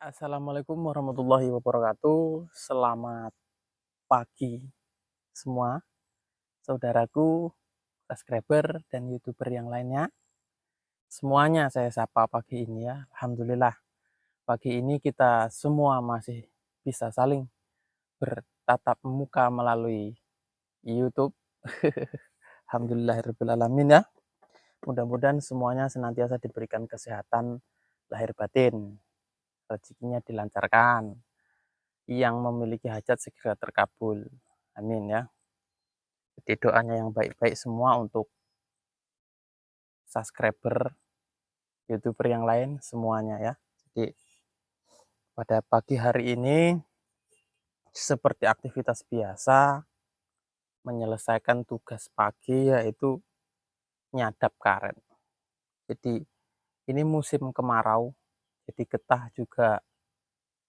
Assalamualaikum warahmatullahi wabarakatuh. Selamat pagi semua, saudaraku, subscriber, dan YouTuber yang lainnya. Semuanya saya sapa pagi ini ya. Alhamdulillah, pagi ini kita semua masih bisa saling bertatap muka melalui YouTube. Alhamdulillahirrahmanirrahim ya. Mudah-mudahan semuanya senantiasa diberikan kesehatan lahir batin, rezekinya dilancarkan, yang memiliki hajat segera terkabul. Amin ya. Jadi doanya yang baik-baik semua untuk subscriber YouTuber yang lain semuanya ya. Jadi pada pagi hari ini seperti aktivitas biasa menyelesaikan tugas pagi yaitu nyadap karet. Jadi ini musim kemarau, jadi getah juga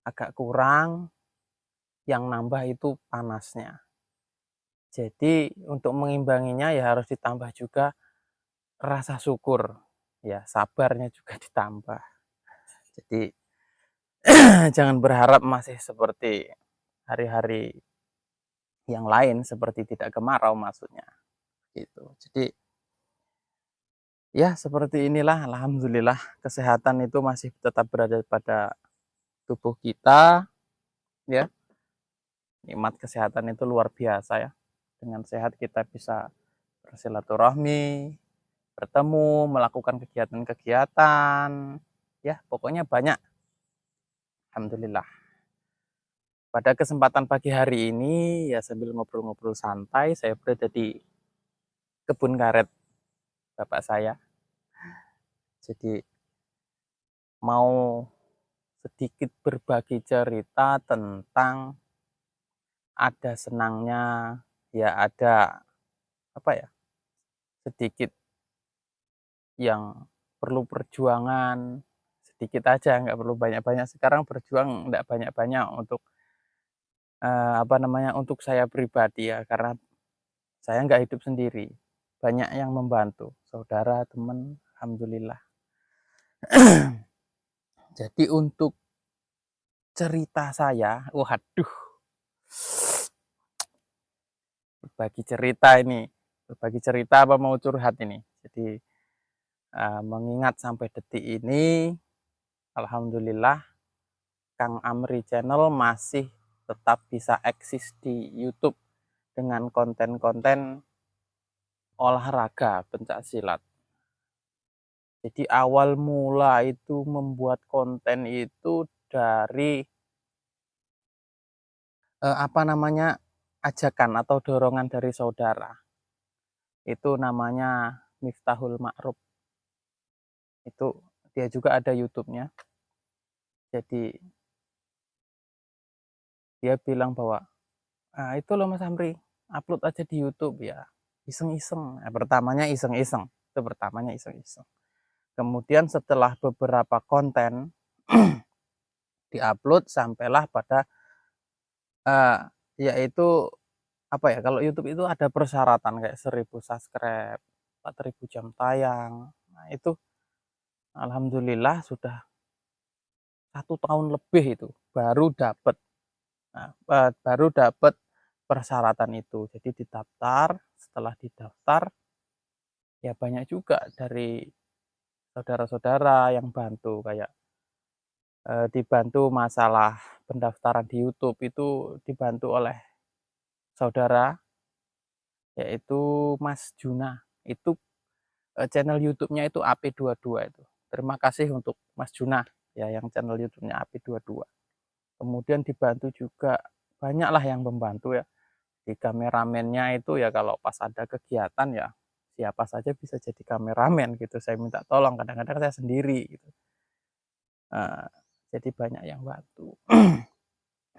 agak kurang, yang nambah itu panasnya. Jadi untuk mengimbanginya ya harus ditambah juga rasa syukur, ya sabarnya juga ditambah. Jadi jangan berharap masih seperti hari-hari yang lain, seperti tidak kemarau maksudnya, gitu. Jadi ya seperti inilah, alhamdulillah kesehatan itu masih tetap berada pada tubuh kita, ya. Nikmat kesehatan itu luar biasa ya. Dengan sehat kita bisa bersilaturahmi, bertemu, melakukan kegiatan-kegiatan, ya pokoknya banyak. Alhamdulillah. Pada kesempatan pagi hari ini, ya sambil ngobrol-ngobrol santai, saya berada di kebun karet bapak saya. Jadi mau sedikit berbagi cerita tentang ada senangnya, ya ada apa ya, sedikit yang perlu perjuangan, sedikit aja, nggak perlu banyak-banyak. Sekarang berjuang nggak banyak-banyak untuk apa namanya, untuk saya pribadi ya, karena saya nggak hidup sendiri, banyak yang membantu, saudara, teman, alhamdulillah. Jadi untuk cerita saya, waduh, berbagi cerita apa mau curhat ini. Jadi mengingat sampai detik ini, alhamdulillah Kang Amri Channel masih tetap bisa eksis di YouTube dengan konten-konten olahraga pencak silat. Jadi awal mula itu membuat konten itu dari apa namanya, ajakan atau dorongan dari saudara. Itu namanya Miftahul Ma'ruf. Itu dia juga ada YouTube-nya. Jadi dia bilang bahwa, "Ah, itu loh Mas Amri, upload aja di YouTube ya." Iseng-iseng. Pertamanya iseng-iseng. Itu pertamanya iseng-iseng. Kemudian setelah beberapa konten diupload sampailah pada yaitu apa ya, kalau YouTube itu ada persyaratan kayak 1.000 subscribe, 4.000 jam tayang. Nah, itu alhamdulillah sudah 1 tahun lebih itu baru dapat. Nah, baru dapat persyaratan itu. Jadi didaftar, setelah didaftar ya banyak juga dari saudara-saudara yang bantu kayak dibantu masalah pendaftaran di YouTube itu dibantu oleh saudara, yaitu Mas Juna. Itu channel YouTube-nya itu AP22 itu. Terima kasih untuk Mas Juna ya yang channel YouTube-nya AP22. Kemudian dibantu juga banyaklah yang membantu ya. Di kameramennya itu ya kalau pas ada kegiatan ya siapa saja bisa jadi kameramen gitu. Saya minta tolong, kadang-kadang saya sendiri gitu. Eee, jadi banyak yang bantu.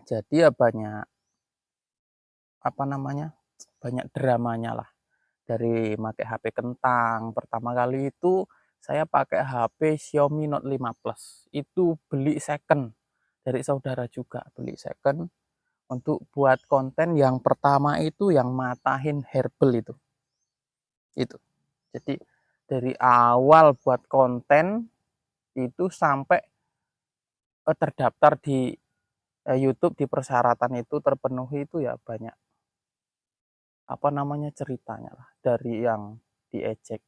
Jadi ya banyak apa namanya, banyak dramanya lah. Dari pakai HP kentang, pertama kali itu saya pakai HP Xiaomi Note 5 Plus, itu beli second, dari saudara juga beli second, untuk buat konten yang pertama itu yang matahin herbal itu. Jadi dari awal buat konten, itu sampai terdaftar di, YouTube di persyaratan itu terpenuhi itu ya banyak, apa namanya, ceritanya lah, dari yang diejek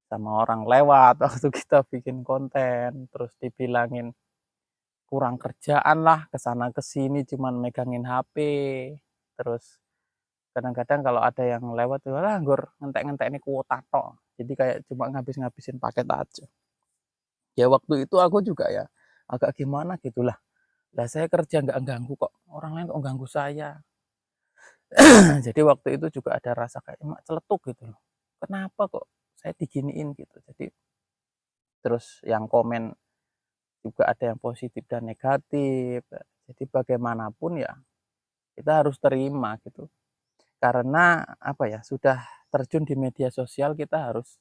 sama orang lewat waktu kita bikin konten, terus dibilangin kurang kerjaan lah, ke sana ke sini cuman megangin HP, terus kadang-kadang kalau ada yang lewat, "Walah nggur ngentek-ngentekne kuota tok." Jadi kayak cuma ngabis-ngabisin paket aja. Ya waktu itu aku juga ya agak gimana gitu, lah saya kerja nggak ganggu kok, orang lain kok ganggu saya. Jadi waktu itu juga ada rasa kayak emak celetuk gitu loh, kenapa kok saya diginiin gitu. Jadi terus yang komen juga ada yang positif dan negatif, jadi bagaimanapun ya kita harus terima gitu. Karena apa ya, sudah terjun di media sosial kita harus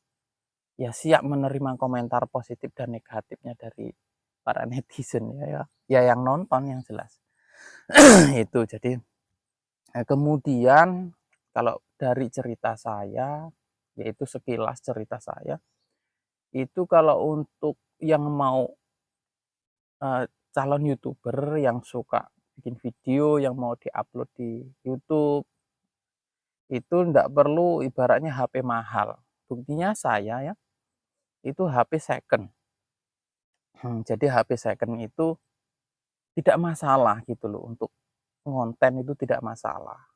ya siap menerima komentar positif dan negatifnya dari para netizen ya yang nonton yang jelas. Itu jadi kemudian kalau dari cerita saya, yaitu sekilas cerita saya, itu kalau untuk yang mau, calon YouTuber yang suka bikin video yang mau diupload di YouTube, itu ndak perlu ibaratnya HP mahal. Buktinya saya ya, itu HP second. Jadi HP second itu tidak masalah gitu loh, untuk ngonten itu tidak masalah.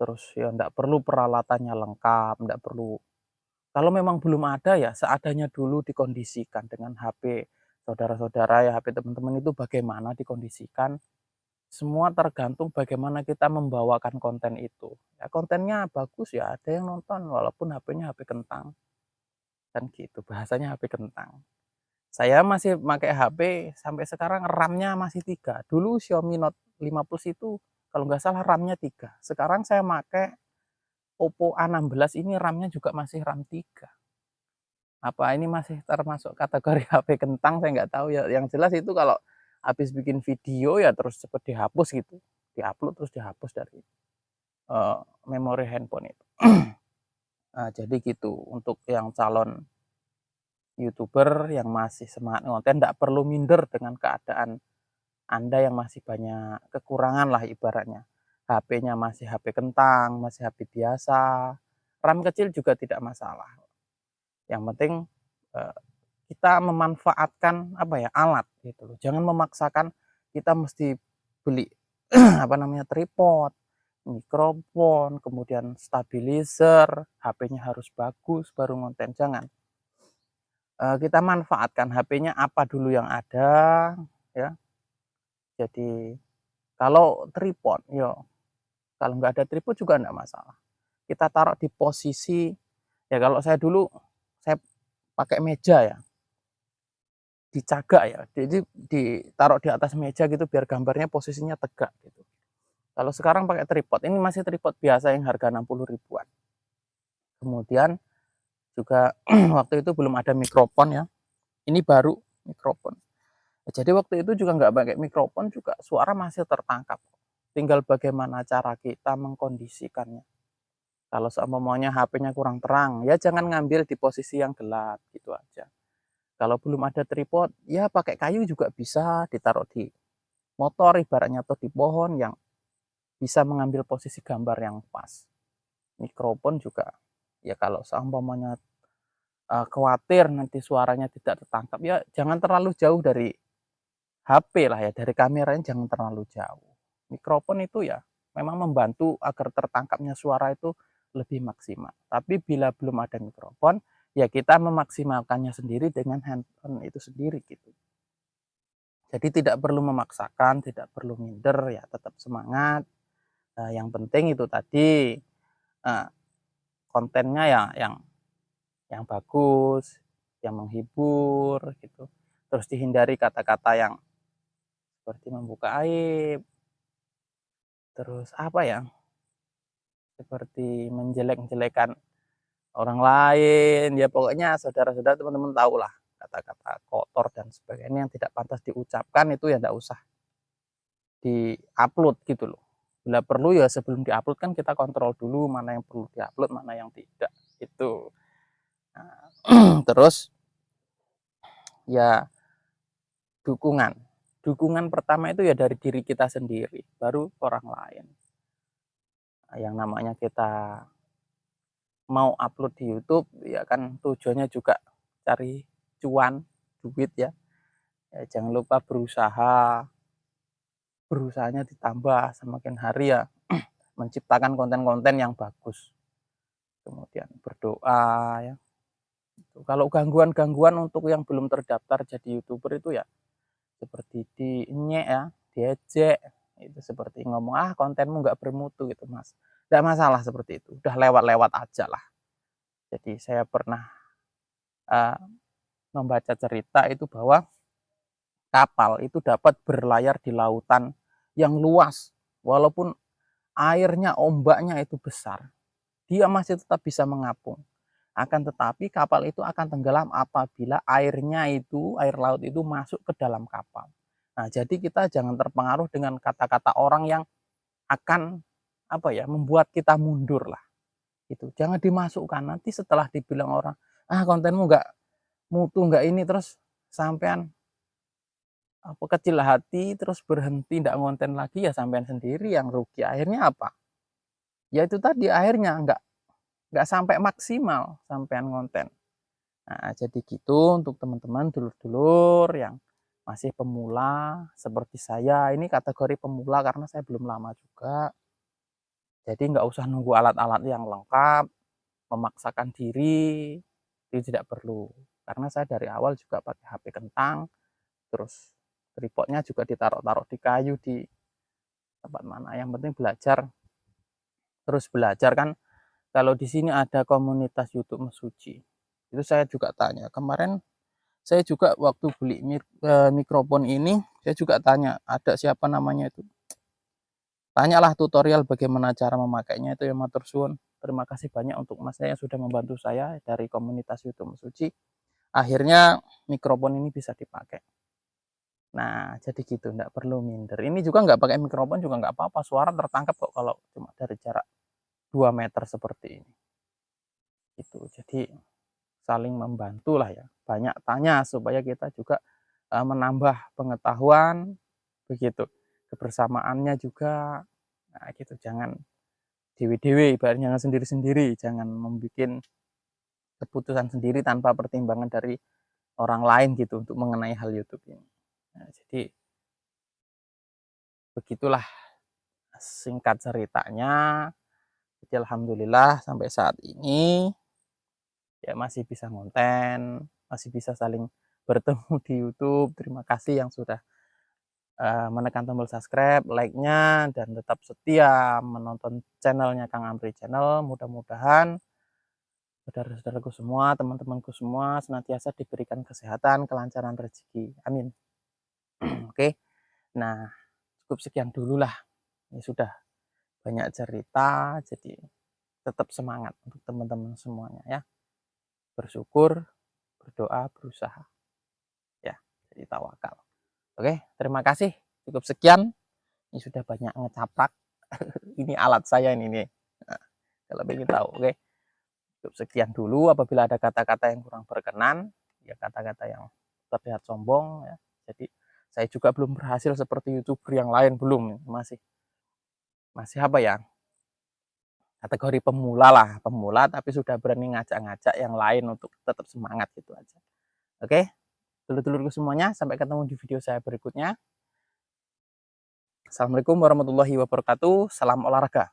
Terus ya ndak perlu peralatannya lengkap, ndak perlu, kalau memang belum ada ya seadanya dulu dikondisikan dengan HP saudara-saudara ya, HP teman-teman itu bagaimana dikondisikan, semua tergantung bagaimana kita membawakan konten itu. Ya kontennya bagus ya ada yang nonton walaupun HP-nya HP kentang, kan gitu, bahasanya HP kentang. Saya masih pakai HP sampai sekarang RAM-nya masih 3. Dulu Xiaomi Note 5 Plus itu kalau nggak salah RAM-nya 3. Sekarang saya pakai Oppo A16 ini RAM-nya juga masih RAM 3. Apa ini masih termasuk kategori HP kentang saya nggak tahu ya. Yang jelas itu kalau habis bikin video ya terus cepet dihapus gitu. Di-upload terus dihapus dari, eee, memori handphone itu. Nah, jadi gitu untuk yang calon YouTuber yang masih semangat ngonten ndak perlu minder dengan keadaan Anda yang masih banyak kekurangan lah ibaratnya. HP-nya masih HP kentang, masih HP biasa, RAM kecil juga tidak masalah. Yang penting, eee, kita memanfaatkan apa ya, alat gitu loh. Jangan memaksakan kita mesti beli apa namanya, tripod, mikrofon, kemudian stabilizer, HP-nya harus bagus baru ngonten, jangan. Kita manfaatkan HP-nya apa dulu yang ada ya. Jadi kalau tripod, kalau nggak ada tripod juga nggak masalah. Kita taruh di posisi, ya kalau saya dulu, saya pakai meja ya, dicagak ya, jadi ditaruh di atas meja gitu biar gambarnya posisinya tegak gitu. Kalau sekarang pakai tripod, ini masih tripod biasa yang harga 60 ribuan. Kemudian juga waktu itu belum ada mikrofon ya, ini baru mikrofon. Jadi waktu itu juga nggak pakai mikrofon juga suara masih tertangkap. Tinggal bagaimana cara kita mengkondisikannya. Kalau seumpamanya HP-nya kurang terang, ya jangan ngambil di posisi yang gelap, gitu aja. Kalau belum ada tripod, ya pakai kayu juga bisa, ditaruh di motor ibaratnya atau di pohon yang bisa mengambil posisi gambar yang pas. Mikrofon juga, ya kalau seumpamanya khawatir nanti suaranya tidak tertangkap, ya jangan terlalu jauh dari HP lah ya, dari kameranya jangan terlalu jauh. Mikrofon itu ya memang membantu agar tertangkapnya suara itu lebih maksimal. Tapi bila belum ada mikrofon, ya kita memaksimalkannya sendiri dengan handphone itu sendiri gitu. Jadi tidak perlu memaksakan, tidak perlu minder, ya tetap semangat. Yang penting itu tadi, eee, kontennya ya yang bagus, yang menghibur gitu. Terus dihindari kata-kata yang seperti membuka aib, terus apa ya, seperti menjelek-jelekan orang lain, ya pokoknya saudara-saudara, teman-teman tahulah kata-kata kotor dan sebagainya yang tidak pantas diucapkan itu ya ndak usah di-upload gitu loh. Bila perlu ya sebelum di-upload kan kita kontrol dulu mana yang perlu di-upload, mana yang tidak, itu. Nah, terus ya dukungan. dukungan pertama itu ya dari diri kita sendiri, baru orang lain. Yang namanya kita mau upload di YouTube, ya kan tujuannya juga cari cuan, duit ya. Ya jangan lupa berusahanya ditambah semakin hari ya, menciptakan konten-konten yang bagus. Kemudian berdoa ya. Kalau gangguan-gangguan untuk yang belum terdaftar jadi YouTuber itu ya seperti dinyek ya, diejek, itu seperti ngomong, "Ah, kontenmu nggak bermutu," gitu, Mas. Nggak masalah seperti itu, udah lewat-lewat aja lah. Jadi saya pernah, eee, membaca cerita itu bahwa kapal itu dapat berlayar di lautan yang luas, walaupun airnya, ombaknya itu besar, dia masih tetap bisa mengapung. Akan tetapi kapal itu akan tenggelam apabila air laut itu masuk ke dalam kapal. Nah, jadi kita jangan terpengaruh dengan kata-kata orang yang akan membuat kita mundur lah. Itu jangan dimasukkan. Nanti setelah dibilang orang, ah kontenmu nggak mutu, nggak ini, terus sampean kecil hati, terus berhenti nggak ngonten lagi, ya sampean sendiri yang rugi. Akhirnya apa? Ya itu tadi, akhirnya nggak sampai maksimal sampean ngonten. Nah, jadi gitu untuk teman-teman dulur-dulur yang masih pemula seperti saya. Ini kategori pemula karena saya belum lama juga. Jadi nggak usah nunggu alat-alat yang lengkap, memaksakan diri, itu tidak perlu. Karena saya dari awal juga pakai HP kentang, terus tripodnya juga ditaruh-taruh di kayu di tempat mana. Yang penting belajar, terus belajar kan. Kalau di sini ada komunitas YouTube Mesuji, itu saya juga tanya. Kemarin saya juga waktu beli mikrofon ini, saya juga tanya, ada siapa namanya itu. Tanyalah tutorial bagaimana cara memakainya itu ya, matur suwun. Terima kasih banyak untuk masnya yang sudah membantu saya dari komunitas YouTube Mesuji. Akhirnya mikrofon ini bisa dipakai. Nah, jadi gitu, nggak perlu minder. Ini juga nggak pakai mikrofon juga nggak apa-apa, suara tertangkap kok kalau cuma dari jarak 2 meter seperti ini. Gitu. Jadi saling membantu lah ya. Banyak tanya supaya kita juga menambah pengetahuan begitu. Kebersamaannya juga, nah gitu, jangan dewe-dewe, ibaratnya sendiri-sendiri, jangan membuat keputusan sendiri tanpa pertimbangan dari orang lain gitu untuk mengenai hal YouTube ini. Nah, jadi begitulah singkat ceritanya. Jadi alhamdulillah sampai saat ini ya masih bisa ngonten, masih bisa saling bertemu di YouTube. Terima kasih yang sudah menekan tombol subscribe, like-nya, dan tetap setia menonton channelnya Kang Amri Channel. Mudah-mudahan saudara-saudaraku semua, teman-temanku semua senantiasa diberikan kesehatan, kelancaran rezeki. Amin. Oke. Nah, cukup sekian dulu lah. Ini sudah banyak cerita, jadi tetap semangat untuk teman-teman semuanya ya. Bersyukur, berdoa, berusaha. Ya, jadi tawakal. Oke, terima kasih. Cukup sekian. Ini sudah banyak ngecapak. Ini alat saya ini nih. Nah, kalau ingin tahu, oke. Cukup sekian dulu. Apabila ada kata-kata yang kurang berkenan, ya kata-kata yang terlihat sombong ya. Jadi saya juga belum berhasil seperti YouTuber yang lain, belum, masih apa ya? Kategori pemula lah, pemula tapi sudah berani ngajak-ngajak yang lain untuk tetap semangat gitu aja. Oke, dulur-dulurku semuanya, sampai ketemu di video saya berikutnya. Assalamualaikum warahmatullahi wabarakatuh. Salam olahraga.